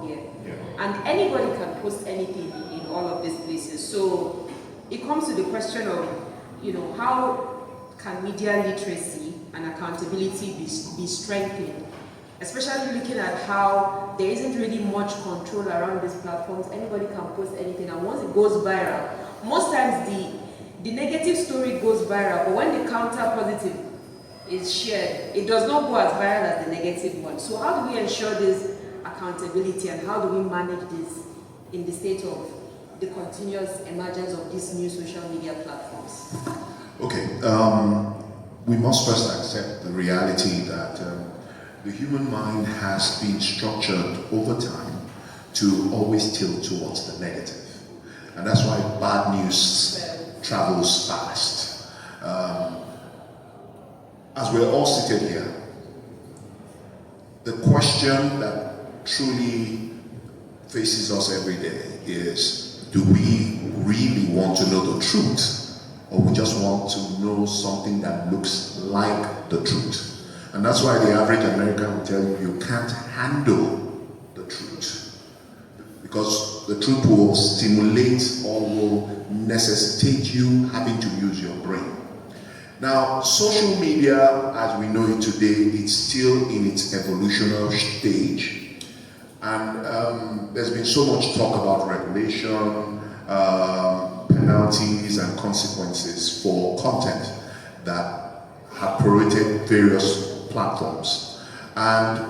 here. Yeah. And anybody can post anything in all of these places. So it comes to the question of, how can media literacy and accountability be strengthened? Especially looking at how there isn't really much control around these platforms. Anybody can post anything, and once it goes viral, most times the negative story goes viral, but when the counter positive is shared, it does not go as viral as the negative one. So how do we ensure this accountability, and how do we manage this in the state of the continuous emergence of these new social media platforms? Okay, we must first accept the reality that the human mind has been structured over time to always tilt towards the negative. And that's why bad news travels fast. As we're all seated here, the question that truly faces us every day is, do we really want to know the truth, or we just want to know something that looks like the truth? And that's why the average American will tell you, you can't handle the truth, because the truth will stimulate or will necessitate you having to use your brain. Now, social media, as we know it today, it's still in its evolutionary stage. And there's been so much talk about regulation, penalties and consequences for content that have pervaded various platforms. And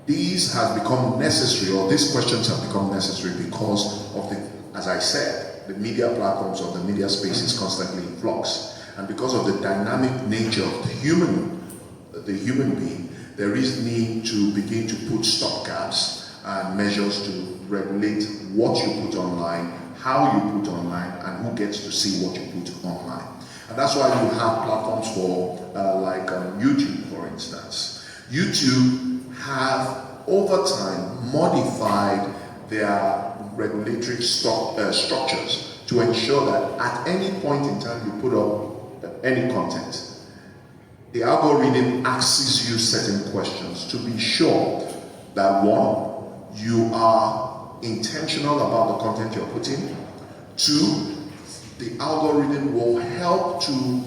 these have become necessary, or these questions have become necessary because of the, as I said, the media platforms or the media space is constantly in flux. And because of the dynamic nature of the human being, there is need to begin to put stopgaps and measures to regulate what you put online, how you put online, and who gets to see what you put online. And that's why you have platforms for like YouTube, for instance. YouTube have over time modified their regulatory structures to ensure that at any point in time you put up any content, the algorithm asks you certain questions to be sure that, one, you are intentional about the content you're putting. Two, the algorithm will help to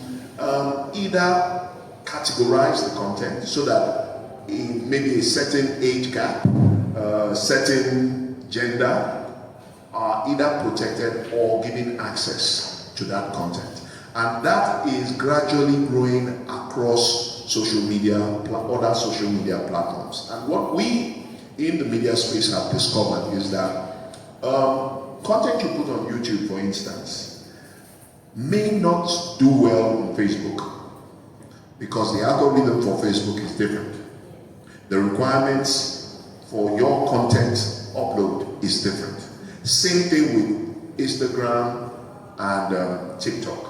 either categorize the content so that in maybe a certain age gap, certain gender are either protected or given access to that content. And that is gradually growing across social media, other social media platforms. And what we in the media space have discovered is that content you put on YouTube, for instance, may not do well on Facebook because the algorithm for Facebook is different. The requirements for your content upload is different. Same thing with Instagram and TikTok.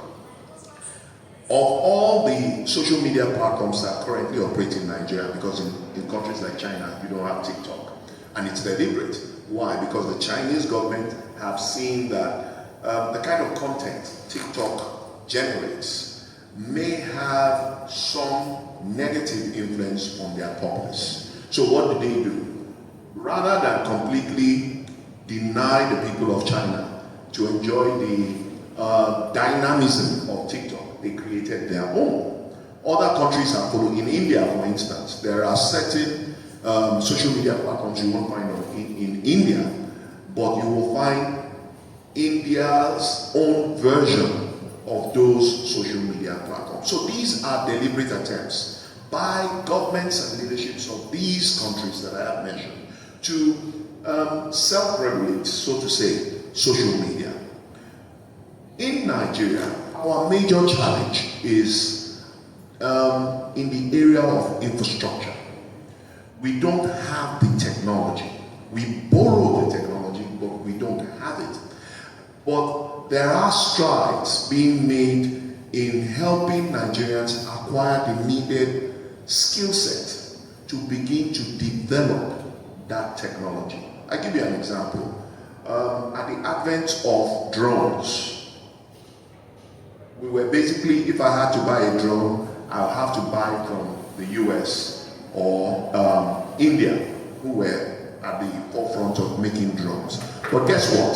Of all the social media platforms that currently operate in Nigeria, because in countries like China, you don't have TikTok. And it's deliberate. Why? Because the Chinese government have seen that the kind of content TikTok generates may have some negative influence on their populace. So what do? Rather than completely deny the people of China to enjoy the dynamism of TikTok, they created their own. Other countries have followed. In India, for instance, there are certain social media platforms you won't find in India, but you will find India's own version of those social media platforms. So these are deliberate attempts by governments and leaderships of these countries that I have mentioned to self-regulate, so to say, social media. In Nigeria, our major challenge is in the area of infrastructure. We don't have the technology. We borrow the technology, but we don't have it. But there are strides being made in helping Nigerians acquire the needed skill set to begin to develop that technology. I'll give you an example. At the advent of drones, we were basically, if I had to buy a drone, I'll have to buy from the US or India, who were at the forefront of making drones. But guess what?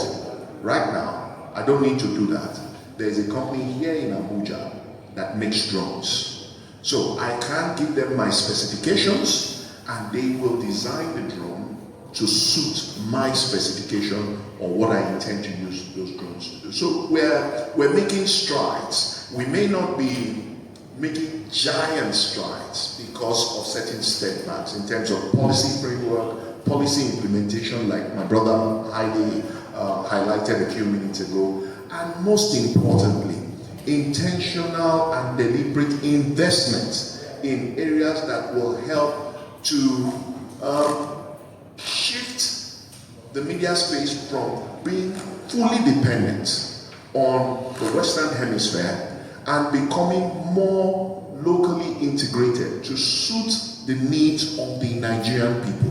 Right now, I don't need to do that. There's a company here in Abuja that makes drones. So I can give them my specifications and they will design the drone to suit my specification or what I intend to use those drones to do. So we're making strides. We may not be making giant strides because of certain setbacks in terms of policy framework, policy implementation, like my brother Heidi highlighted a few minutes ago, and most importantly, intentional and deliberate investments in areas that will help to shift the media space from being fully dependent on the Western Hemisphere and becoming more locally integrated to suit the needs of the Nigerian people.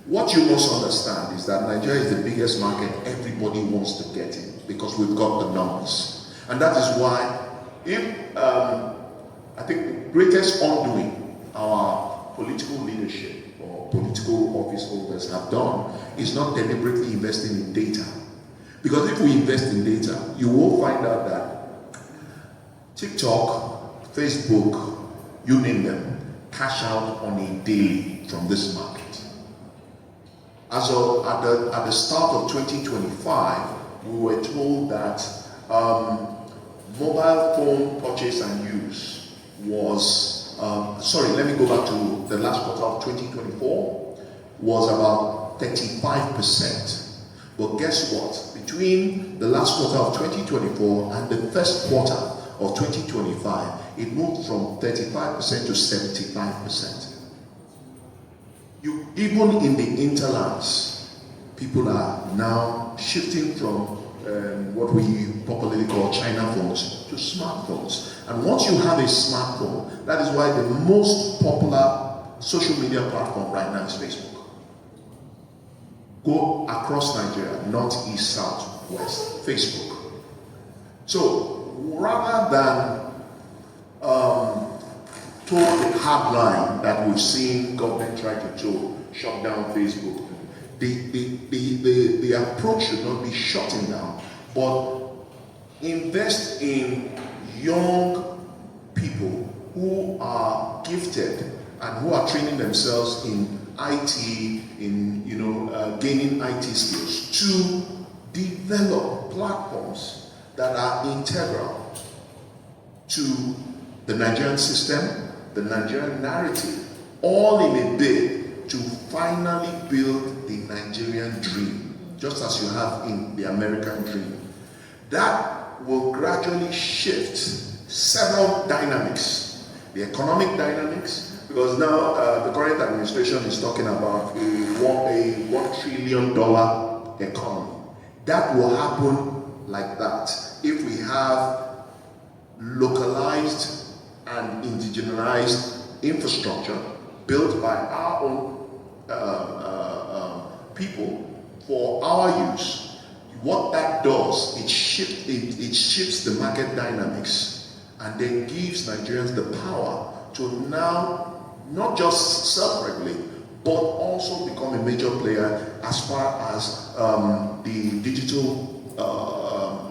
What you must understand is that Nigeria is the biggest market everybody wants to get in because we've got the numbers. And that is why if I think the greatest undoing our political leadership or political office holders have done is not deliberately investing in data. Because if we invest in data, you will find out that TikTok, Facebook, you name them, cash out on a daily from this market. As of at the start of 2025, we were told that mobile phone purchase and use was, let me go back to the last quarter of 2024, was about 35%. But guess what? Between the last quarter of 2024 and the first quarter of 2025, it moved from 35% to 75%. Even in the interlands, people are now shifting from what we popularly call China phones to smartphones. And once you have a smartphone, that is why the most popular social media platform right now is Facebook. Go across Nigeria, north, east, south, west, Facebook. So rather than toe the hard line that we've seen government try to toe, shut down Facebook, the approach should not be shutting down, but invest in young people who are gifted and who are training themselves in IT, in gaining IT skills to develop platforms that are integral to the Nigerian system, the Nigerian narrative, all in a bid to finally build the Nigerian dream, just as you have in the American dream. That will gradually shift several dynamics. The economic dynamics, because now the current administration is talking about a $1 trillion economy. That will happen like that if we have localized and indigenized infrastructure built by our own people for our use. What that does, it shifts the market dynamics and then gives Nigerians the power to now not just self-regulate, but also become a major player as far as the digital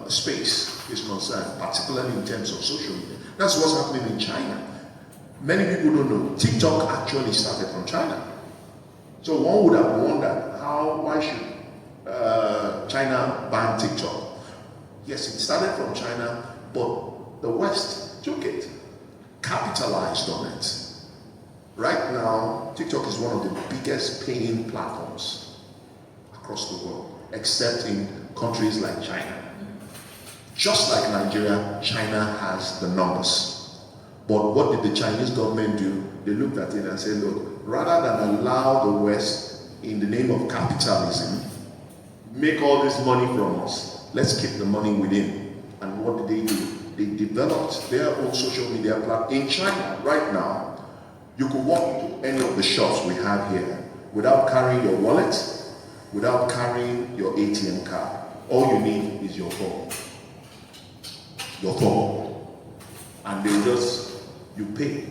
space is concerned, particularly in terms of social media. That's what's happening in China. Many people don't know. TikTok actually started from China. So one would have wondered, why should China ban TikTok? Yes, it started from China, but the West took it, capitalized on it. Right now, TikTok is one of the biggest paying platforms across the world, except in countries like China. Just like Nigeria, China has the numbers. But what did the Chinese government do? They looked at it and said, look, rather than allow the West, in the name of capitalism, make all this money from us, let's keep the money within. And what did they do? They developed their own social media platform. In China, right now, you could walk into any of the shops we have here without carrying your wallet, without carrying your ATM card. All you need is your phone. Your phone. And they just, you pay.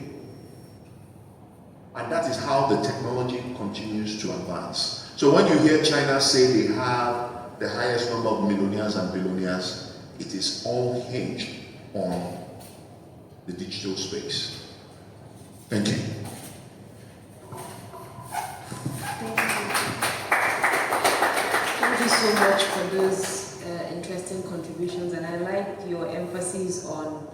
And that is how the technology continues to advance. So when you hear China say they have the highest number of millionaires and billionaires, it is all hinged on the digital space. Thank you. Thank you so much for those interesting contributions, and I like your emphasis on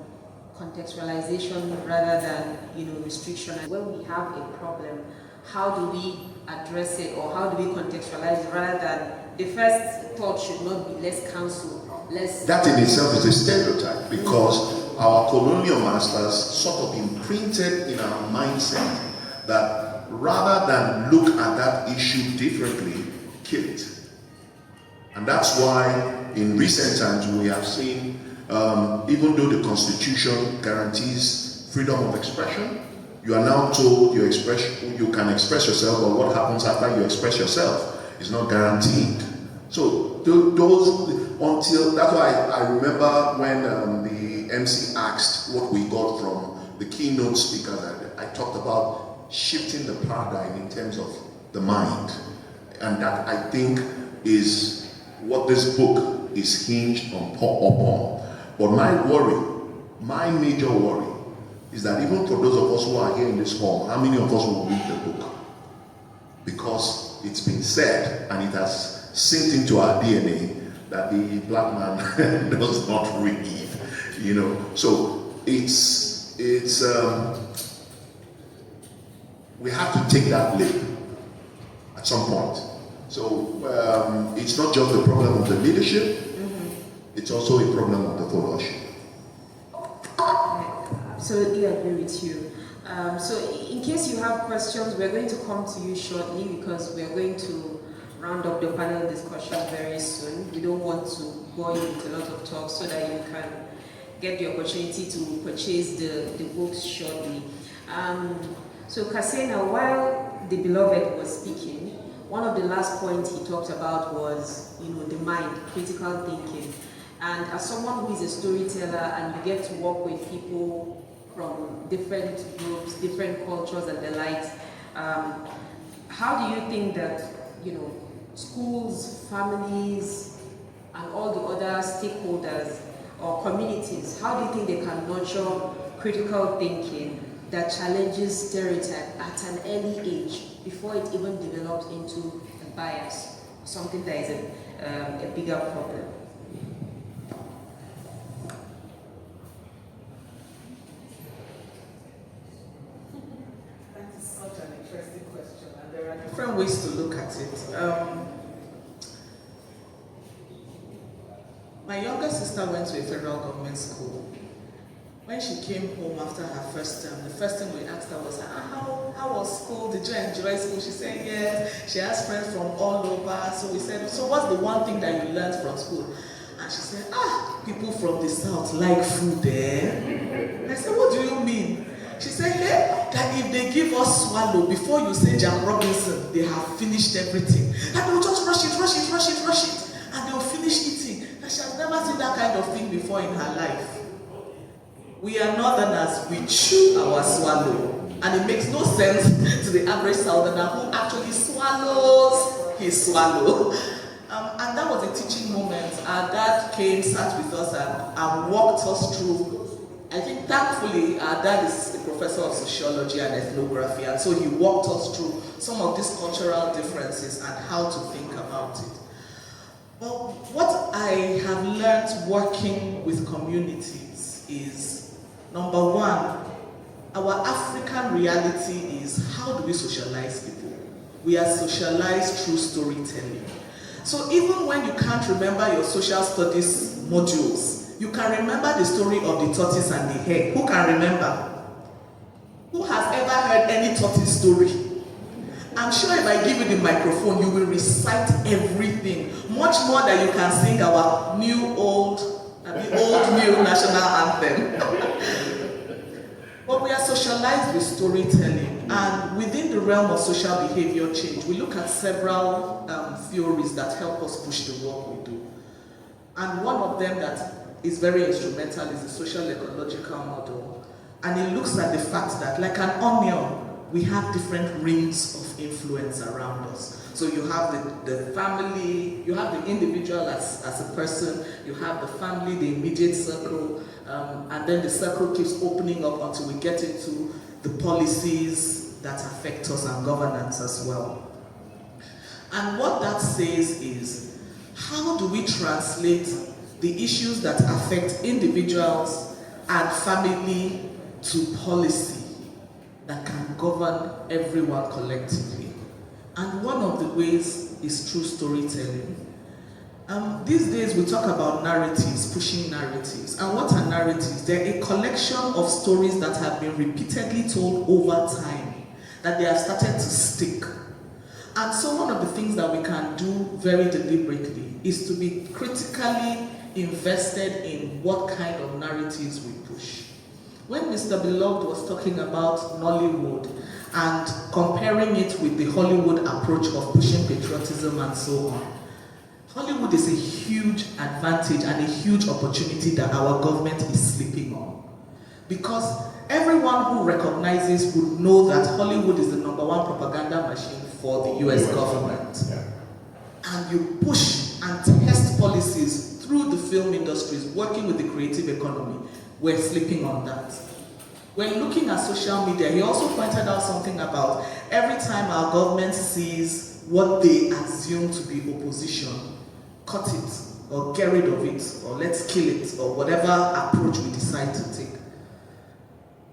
contextualization rather than restriction. When we have a problem, how do we address it, or how do we contextualize it, rather than the first thought should not be let's cancel, let's... That in itself is a stereotype, because our colonial masters sort of imprinted in our mindset that rather than look at that issue differently, kill it. And that's why in recent times we have seen, even though the Constitution guarantees freedom of expression, you are now told you can express yourself, but what happens after you express yourself is not guaranteed. So that's why I remember when the MC asked what we got from the keynote speakers, I talked about shifting the paradigm in terms of the mind, and that I think is what this book is hinged upon. But my major worry, is that even for those of us who are here in this hall, how many of us will read the book? Because it's been said, and it has sinked into our DNA, that the black man does not read, So we have to take that leap at some point. So it's not just the problem of the leadership, it's also a problem of the followership. Absolutely agree with you. So in case you have questions, we're going to come to you shortly, because we're going to round up the panel discussion very soon. We don't want to bore you with a lot of talk, so that you can get the opportunity to purchase the books shortly. So Kasena, while the beloved was speaking, one of the last points he talked about was, the mind, critical thinking. And as someone who is a storyteller, and you get to work with people from different groups, different cultures and the likes, how do you think that, schools, families, and all the other stakeholders or communities, how do you think they can nurture critical thinking that challenges stereotype at an early age before it even develops into a bias, something that is a bigger problem? That is such an interesting question, and there are different ways to look at it. My younger sister went to a federal government school. When she came home after her first term, the first thing we asked her was, how was school? Did you enjoy school? She said yes. She has friends from all over. So we said, so what's the one thing that you learned from school? And she said, people from the south like food there. I said, what do you mean? She said, yeah, that if they give us swallow, before you say Jack Robinson, they have finished everything. And they'll just rush it, and they'll finish eating. And she has never seen that kind of thing before in her life. We are northerners, we chew our swallow. And it makes no sense to the average southerner who actually swallows his swallow. And that was a teaching moment. Our dad came, sat with us, and walked us through. I think thankfully our dad is a professor of sociology and ethnography, and so he walked us through some of these cultural differences and how to think about it. But what I have learned working with communities is, number one, our African reality is, how do we socialize people? We are socialized through storytelling. So even when you can't remember your social studies modules, you can remember the story of the tortoise and the hare. Who can remember? Who has ever heard any tortoise story? I'm sure if I give you the microphone, you will recite everything. Much more than you can sing our old new national anthem. But we are socialized with storytelling, and within the realm of social behavior change, we look at several theories that help us push the work we do. And one of them that is very instrumental is the social ecological model. And it looks at the fact that, like an onion, we have different rings of influence around us. So you have the family, you have the individual as a person, you have the family, the immediate circle, and then the circle keeps opening up until we get into the policies that affect us and governance as well. And what that says is, how do we translate the issues that affect individuals and family to policy that can govern everyone collectively? And one of the ways is through storytelling. These days we talk about narratives, pushing narratives. And what are narratives? They're a collection of stories that have been repeatedly told over time, that they have started to stick. And so one of the things that we can do very deliberately is to be critically invested in what kind of narratives we push. When Mr. Beloved was talking about Nollywood and comparing it with the Hollywood approach of pushing patriotism and so on, Hollywood is a huge advantage and a huge opportunity that our government is sleeping on. Because everyone who recognizes would know that Hollywood is the #1 propaganda machine for the US government. Yeah. And you push and test policies through the film industries, working with the creative economy. We're sleeping on that. When looking at social media, he also pointed out something about every time our government sees what they assume to be opposition, cut it, or get rid of it, or let's kill it, or whatever approach we decide to take.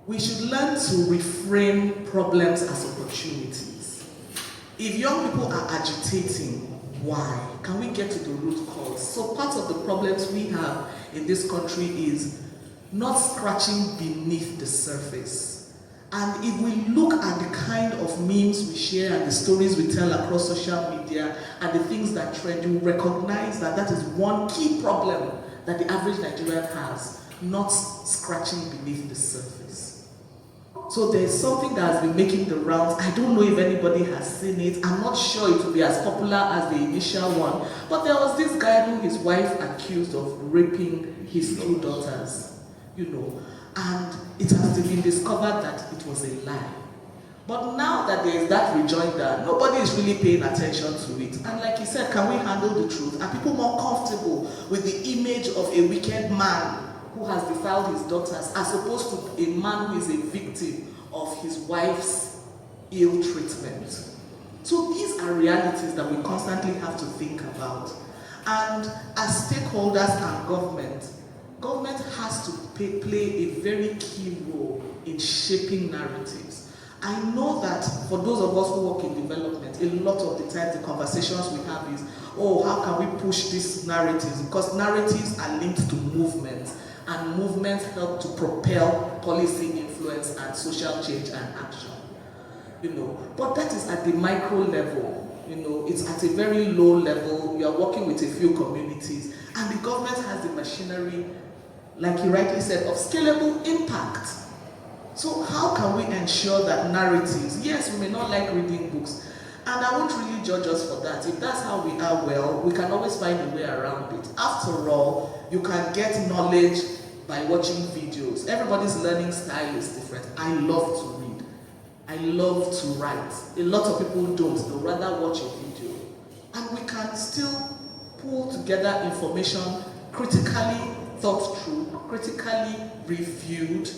We should learn to reframe problems as opportunities. If young people are agitating, why? Can we get to the root cause? So part of the problems we have in this country is not scratching beneath the surface. And if we look at the kind of memes we share and the stories we tell across social media and the things that trend, you recognize that that is one key problem that the average Nigerian has, not scratching beneath the surface. So there's something that has been making the rounds. I don't know if anybody has seen it. I'm not sure it will be as popular as the initial one. But there was this guy who his wife accused of raping his 2 daughters. And it has been discovered that it was a lie. But now that there is that rejoinder, nobody is really paying attention to it. And like he said, can we handle the truth? Are people more comfortable with the image of a wicked man who has defiled his daughters as opposed to a man who is a victim of his wife's ill treatment? So these are realities that we constantly have to think about. And as stakeholders and government has to play a very key role in shaping narratives. I know that for those of us who work in development, a lot of the time the conversations we have is, oh, how can we push these narratives? Because narratives are linked to movements, and movements help to propel policy influence and social change and action. But that is at the micro level. It's at a very low level. You are working with a few communities, and the government has the machinery, like you rightly said, of scalable impact. So how can we ensure that narratives, yes, we may not like reading books, and I won't really judge us for that. If that's how we are, well, we can always find a way around it. After all, you can get knowledge by watching videos. Everybody's learning style is different. I love to read. I love to write. A lot of people don't. They'll rather watch a video. And we can still pull together information critically thought through, critically reviewed,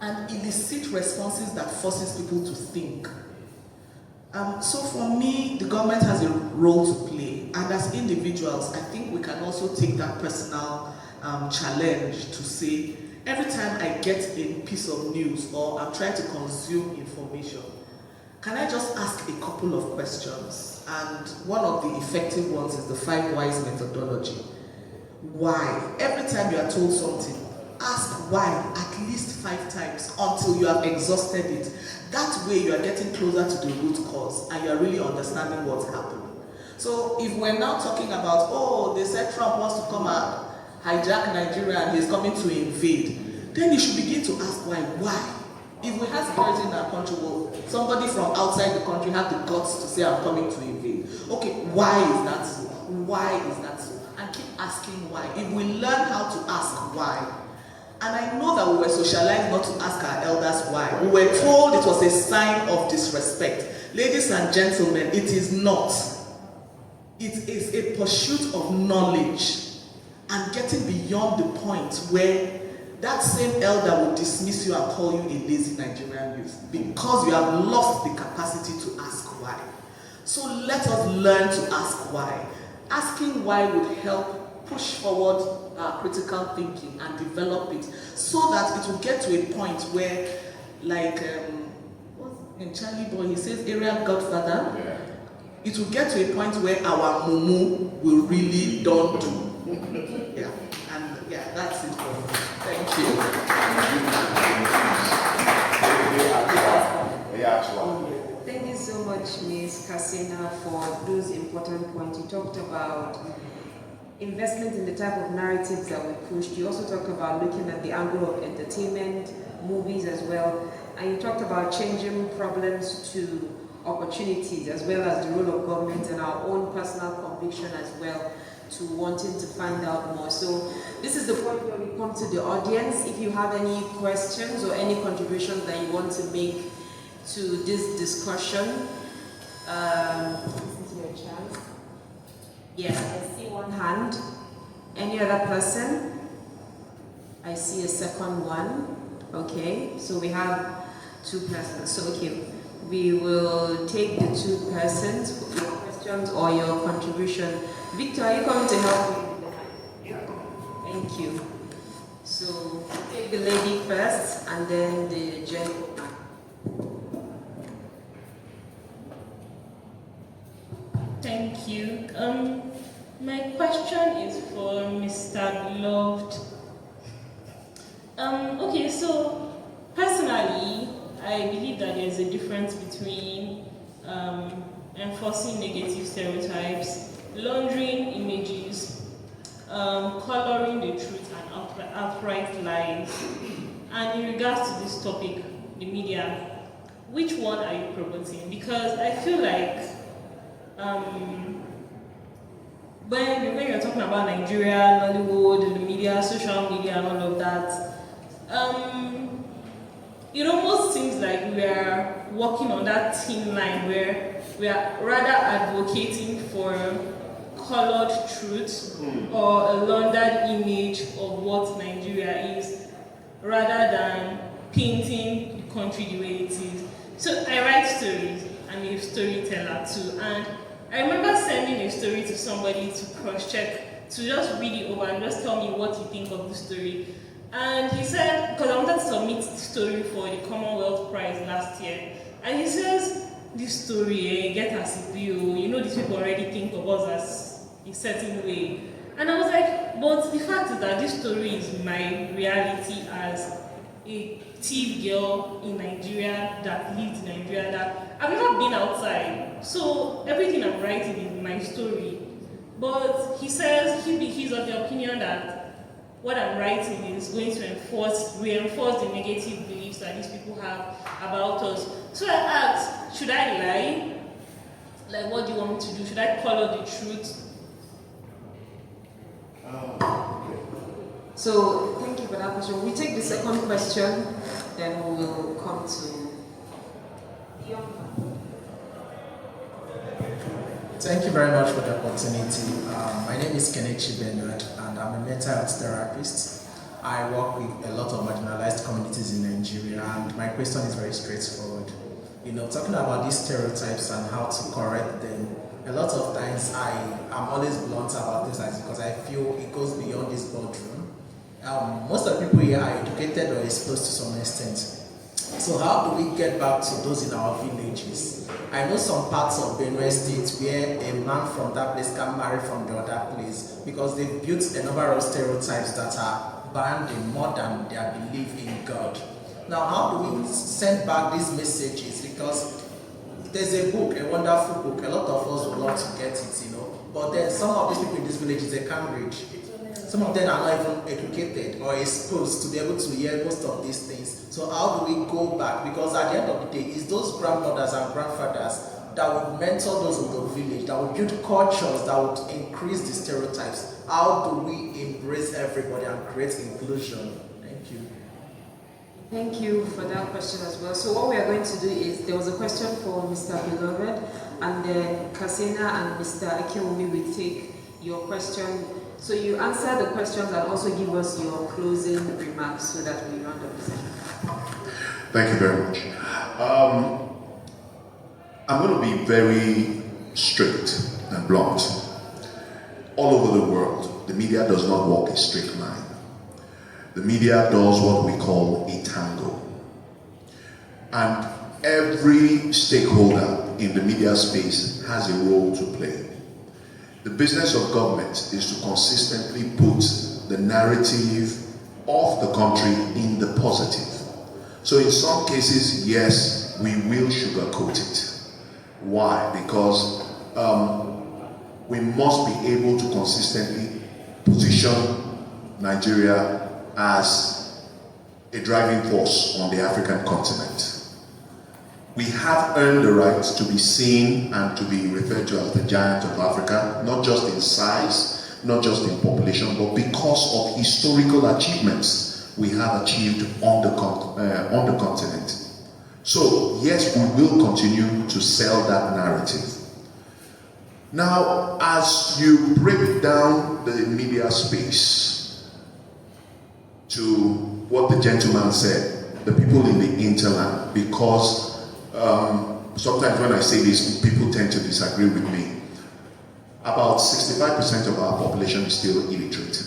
and elicit responses that forces people to think. So for me, the government has a role to play, and as individuals, I think we can also take that personal challenge to say, every time I get a piece of news or I'm trying to consume information, can I just ask a couple of questions? And one of the effective ones is the 5 whys methodology. Why? Every time you are told something, ask why at least 5 times until you have exhausted it. That way you are getting closer to the root cause and you are really understanding what's happening. So if we're now talking about, oh, they said Trump wants to come and hijack Nigeria and he's coming to invade, then you should begin to ask why. Why? If we have security in our country, well, somebody from outside the country have the guts to say, I'm coming to invade. Okay, why is that so? Why is that so? And keep asking why. If we learn how to ask why, And I know that we were socialized not to ask our elders why. We were told it was a sign of disrespect. Ladies and gentlemen, it is not. It is a pursuit of knowledge and getting beyond the point where that same elder will dismiss you and call you a lazy Nigerian youth because you have lost the capacity to ask why. So let us learn to ask why. Asking why would help push forward critical thinking and develop it so that it will get to a point where, like in Charlie Boy, he says area godfather, it will get to a point where our mumu will really don't do. Yeah, and yeah, that's it for me. Thank you. Thank you so much, Ms. Kasina, for those important points. You talked about investment in the type of narratives that we pushed. You also talked about looking at the angle of entertainment, movies as well. And you talked about changing problems to opportunities, as well as the role of government and our own personal conviction as well to wanting to find out more. So this is the point where we come to the audience. If you have any questions or any contributions that you want to make to this discussion, this is your chance. Yes, I see one hand. Any other person? I see a second one. Okay, so we have two persons. So okay, we will take the two persons for your questions or your contribution. Victor, are you coming to help me? Yeah. Thank you. So take the lady first and then the gentleman. Thank you. My question is for Mr. Beloved. Okay, so personally, I believe that there's a difference between enforcing negative stereotypes, laundering images, coloring the truth, and outright lies. And in regards to this topic, the media, which one are you promoting? Because I feel like when you're talking about Nigeria, Nollywood, the media, social media, and all of that, it almost seems like we are walking on that thin line where we are rather advocating for colored truth or a laundered image of what Nigeria is, rather than painting the country the way it is. So I write stories. I'm a storyteller too, and I remember sending a story to somebody to cross-check, to just read it over and just tell me what you think of the story. And he said, because I wanted to submit the story for the Commonwealth Prize last year, and he says, this story, get as a bill, you know these people already think of us as a certain way. And I was like, but the fact is that this story is my reality as a thief girl in Nigeria that lived in Nigeria, that I've never been outside. So everything I'm writing is my story. But he says he's of the opinion that what I'm writing is going to reinforce the negative beliefs that these people have about us. So I asked, should I lie? Like, what do you want me to do? Should I color the truth? So thank you for that question. We take the second question, then we will come to the young man. Thank you very much for the opportunity. My name is Kenichi Bernard, and I'm a mental health therapist. I work with a lot of marginalized communities in Nigeria, and my question is very straightforward. You know, talking about these stereotypes and how to correct them, a lot of times I'm always blunt about this because I feel it goes beyond this boardroom. Most of the people here are educated or exposed to some extent. So how do we get back to those in our villages? I know some parts of Benue State where a man from that place can marry from the other place because they've built a number of stereotypes that are banned in more than their belief in God. Now, how do we send back these messages? Because there's a book, a wonderful book, a lot of us would love to get it, you know, but then some of these people in these villages, they can't read. Some of them are not even educated or exposed to be able to hear most of these things. So how do we go back? Because at the end of the day, it's those grandmothers and grandfathers that would mentor those in the village, that would build cultures, that would increase the stereotypes. How do we embrace everybody and create inclusion? Thank Thank you. Thank you for that question as well. So what we are going to do is, there was a question for Mr. Beloved, and then Kasena and Mr. Akinwumi will take your question. So you answer the questions and also give us your closing remarks so that we round up the session. Thank you very much. I'm going to be very straight and blunt. All over the world, the media does not walk a straight line. The media does what we call a tango. And every stakeholder in the media space has a role to play. The business of government is to consistently put the narrative of the country in the positive. So in some cases, yes, we will sugarcoat it. Why? Because we must be able to consistently position Nigeria as a driving force on the African continent. We have earned the right to be seen and to be referred to as the giant of Africa, not just in size, not just in population, but because of historical achievements we have achieved on the continent. So, yes, we will continue to sell that narrative. Now, as you break down the media space to what the gentleman said, the people in the hinterland, because sometimes when I say this, people tend to disagree with me. About 65% of our population is still illiterate,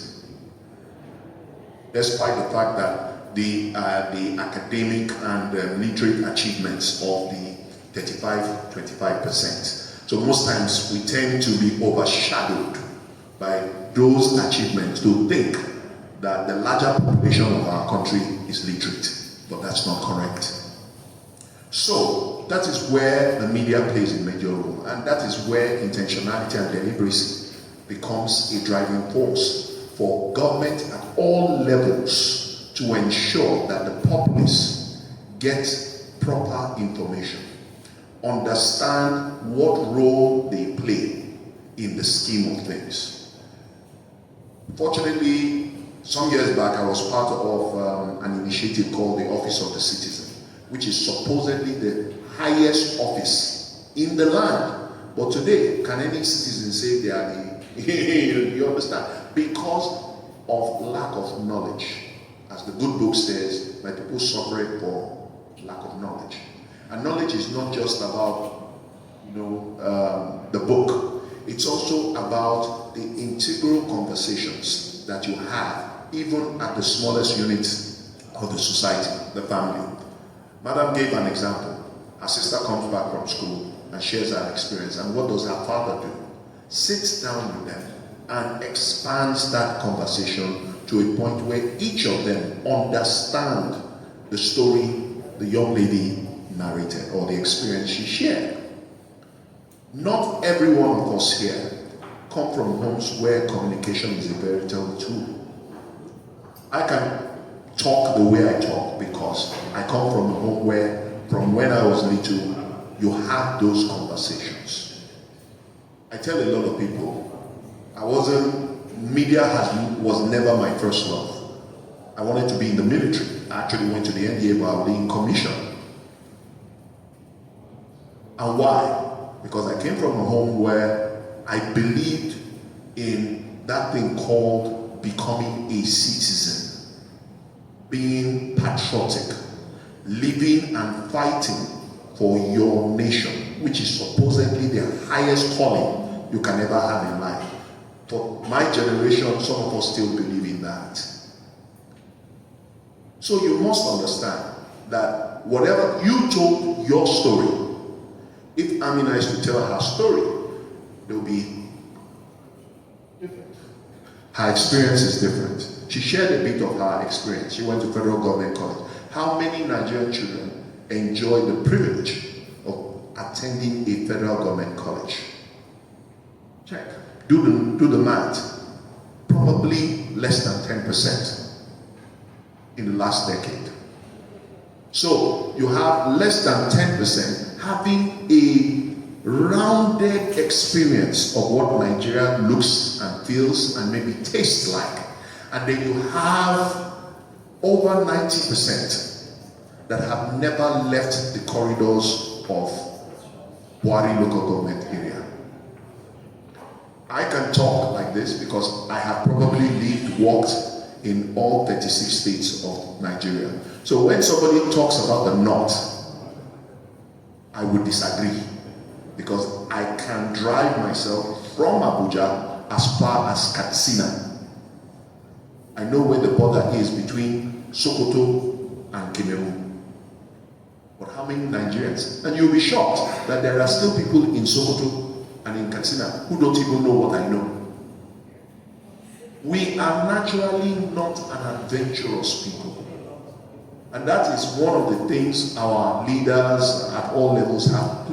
despite the fact that the academic and literate achievements of the 35-25%. So most times we tend to be overshadowed by those achievements to think that the larger population of our country is literate, but that's not correct. So that is where the media plays a major role, and that is where intentionality and deliberation becomes a driving force for government at all levels to ensure that the populace gets proper information, understand what role they play in the scheme of things. Fortunately, some years back I was part of an initiative called the Office of the Citizen, which is supposedly the highest office in the land. But today, can any citizen say they are the, you understand? Because of lack of knowledge. As the good book says, my people suffer for lack of knowledge. And knowledge is not just about, the book. It's also about the integral conversations that you have, even at the smallest unit of the society, the family. Madam gave an example. Her sister comes back from school and shares her experience. And what does her father do? Sits down with them and expands that conversation to a point where each of them understand the story the young lady narrated or the experience she shared. Not every one of us here come from homes where communication is a veritable tool. I can talk the way I talk because I come from a home where, from when I was little, you had those conversations. I tell a lot of people, media was never my first love. I wanted to be in the military. I actually went to the NDA, but I was in commission. And why? Because I came from a home where I believed in that thing called becoming a citizen, being patriotic, living and fighting for your nation, which is supposedly the highest calling you can ever have in life. For my generation, some of us still believe in that. So you must understand that whatever you told your story, if Amina is to tell her story, there will be different. Her experience is different. She shared a bit of her experience. She went to Federal Government College. How many Nigerian children enjoy the privilege of attending a Federal Government College? Check. Do the math. Probably less than 10% in the last decade. So you have less than 10% having a rounded experience of what Nigeria looks and feels and maybe tastes like. And then you have over 90% that have never left the corridors of Buhari local government area. I can talk like this because I have probably lived, worked in all 36 states of Nigeria. So when somebody talks about the north, I would disagree, because I can drive myself from Abuja as far as Katsina. I know where the border is between Sokoto and Cameroon. But how many Nigerians? And you'll be shocked that there are still people in Sokoto and in Katsina who don't even know what I know. We are naturally not an adventurous people. And that is one of the things our leaders at all levels have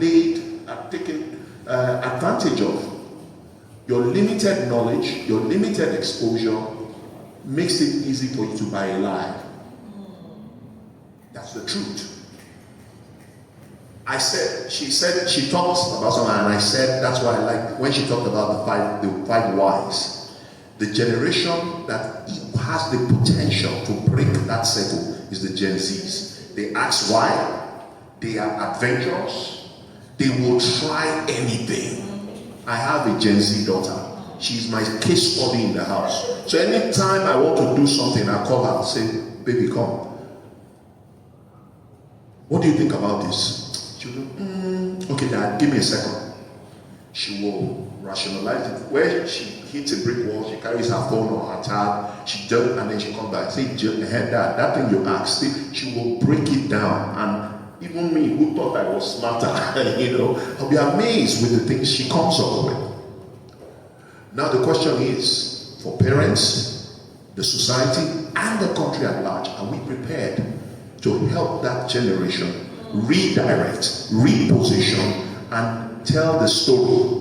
taken advantage of. Your limited knowledge, your limited exposure makes it easy for you to buy a lie. That's the truth. She talks about something, and I said that's why I like when she talked about the five whys. The generation that has the potential to break that circle is the Gen Zs. They ask why. They are adventurous. They will try anything. I have a Gen Z daughter. She's my case study in the house. So anytime I want to do something, I call her and say, baby, come. What do you think about this? She will go, okay, Dad, give me a second. She will rationalize it. Where she hits a brick wall, she carries her phone or her tab, she does, and then she comes back. Say, Dad, that thing you asked, she will break it down. And even me, who thought I was smarter, I'll be amazed with the things she comes up with. Now the question is, for parents, the society, and the country at large, are we prepared to help that generation redirect, reposition, and tell the story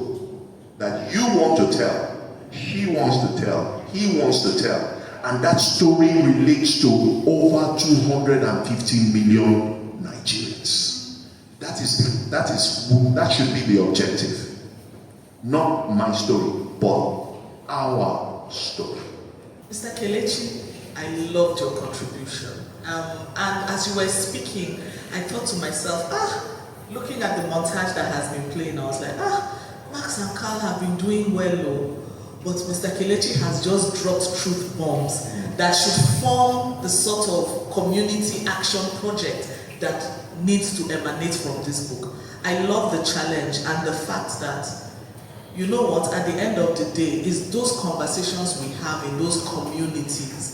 that you want to tell, he wants to tell, he wants to tell, and that story relates to over 250 million Nigerians. That should be the objective. Not my story, but our story. Mr. Kelechi, I loved your contribution. And as you were speaking, I thought to myself, looking at the montage that has been playing, I was like, Max and Carl have been doing well, but Mr. Kelechi has just dropped truth bombs that should form the sort of community action project that needs to emanate from this book. I love the challenge and the fact that, you know what, at the end of the day, it's those conversations we have in those communities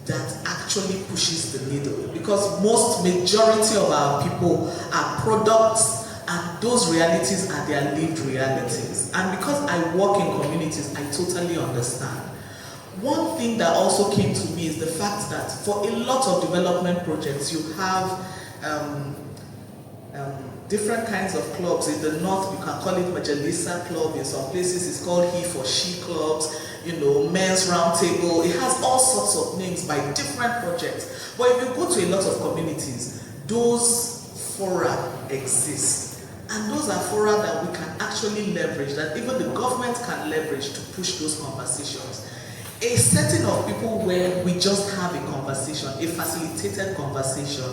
that actually pushes the needle, because majority of our people are products, and those realities are their lived realities. And because I work in communities, I totally understand. One thing that also came to me is the fact that for a lot of development projects, you have different kinds of clubs. In the north, you can call it Majalisa Club. In some places, it's called He for She clubs. Men's round table. It has all sorts of names by different projects. But if you go to a lot of communities, those fora exist. And those are fora that we can actually leverage, that even the government can leverage to push those conversations. A setting of people where we just have a conversation, a facilitated conversation.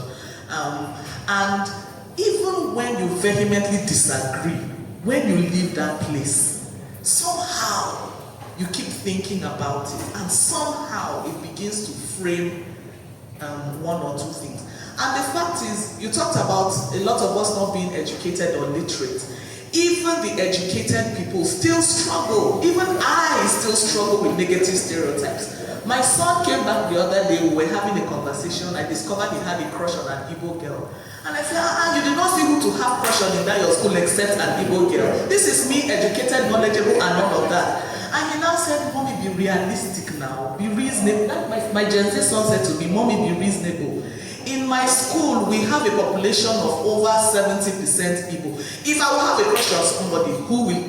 And even when you vehemently disagree, when you leave that place, somehow you keep thinking about it, and somehow it begins to frame one or two things. And the fact is, you talked about a lot of us not being educated or literate. Even the educated people still struggle. Even I still struggle with negative stereotypes. My son came back the other day, we were having a conversation, I discovered he had a crush on an Igbo girl. And I said, you did not see who to have crush on in that your school except an Igbo girl. This is me, educated, knowledgeable, and all of that. And he now said, Mommy, be realistic now, be reasonable. My Gen Z son said to me, Mommy, be reasonable. In my school, we have a population of over 70% Igbo. If I will have a crush on somebody,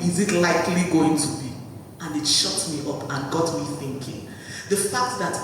is it likely going to be? And it shut me up and got me thinking. The fact that,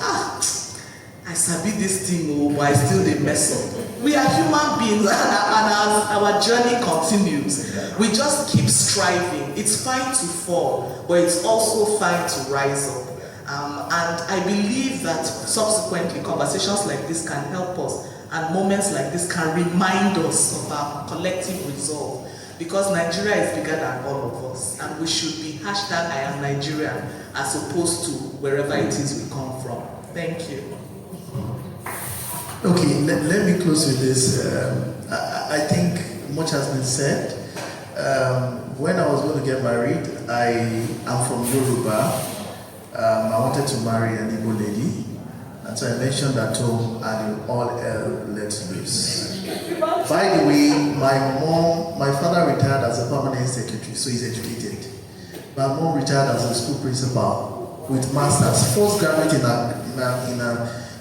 I sabi this thing, but I still dey mess up. We are human beings, and our journey continues. We just keep striving. It's fine to fall, but it's also fine to rise up. And I believe that subsequently conversations like this can help us, and moments like this can remind us of our collective resolve, because Nigeria is bigger than all of us, and we should be hashtag I am Nigerian as opposed to wherever it is we come from. Thank you. Okay, let me close with this. I think much has been said. When I was going to get married, I am from Yoruba. I wanted to marry an Igbo lady, and so I mentioned at home, and all hell let loose. By the way, my father retired as a permanent secretary, so he's educated. My mom retired as a school principal with masters, first graduate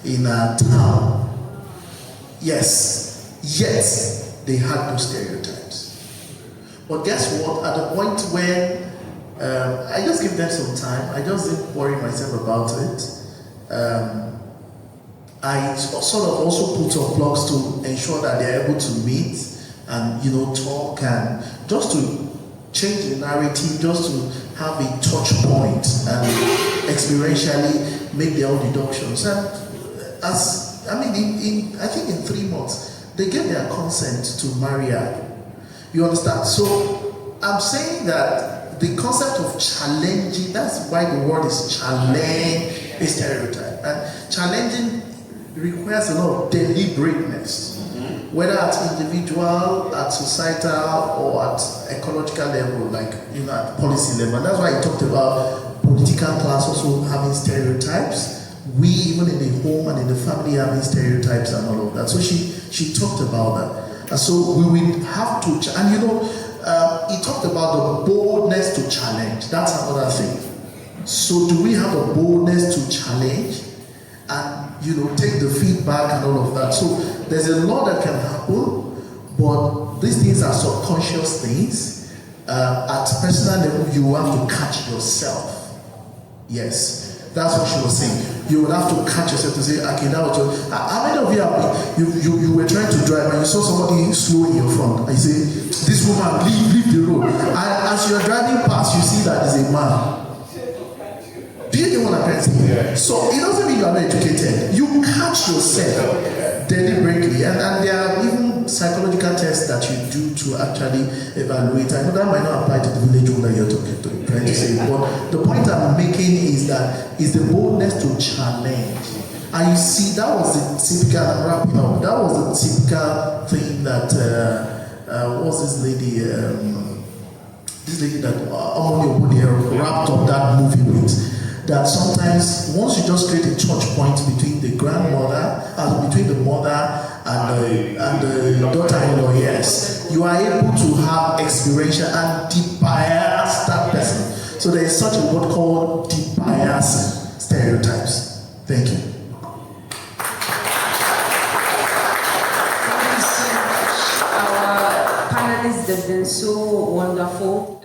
in a town. Yes, they had those stereotypes. But guess what? At the point when I just give them some time, I just didn't worry myself about it. I sort of also put some blocks to ensure that they're able to meet and talk, and just to change the narrative, just to have a touch point and experientially make their own deductions. And I think in 3 months they get their consent to marry her. You understand? So I'm saying that the concept of challenging, that's why the word is challenge a stereotype. And challenging requires a lot of deliberateness, whether at individual, at societal, or at ecological level, like at policy level. And that's why I talked about political class also having stereotypes. We, even in the home and in the family, having stereotypes and all of that. So she talked about that. And so we will have to, and he talked about the boldness to challenge. That's another thing. So do we have a boldness to challenge and take the feedback and all of that? So there's a lot that can happen, but these things are subconscious things. At personal level, you have to catch yourself. Yes, that's what she was saying. You would have to catch yourself to say, okay, that was your. How many of you were trying to drive and you saw somebody slow in your front and you say, this woman, leave the road. And as you're driving past, you see that there's a man. Do you get what I'm saying? Yeah. So it doesn't mean you are not educated. You catch yourself deliberately, and there are even psychological tests that you do to actually evaluate. I know that might not apply to the village owner you're trying to say, but the point I'm making is that is the boldness to challenge. And you see, that was the typical, I'm wrapping up, that was the typical thing that was this lady that Omoni Obudi wrapped up that movie with. That sometimes once you just create a touch point between the grandmother, between the mother and the daughter-in-law, yes, you are able to have experiential and de-bias that person. So there is such a word called de-bias stereotypes. Thank you. Thank you so much. Our panelists have been so wonderful.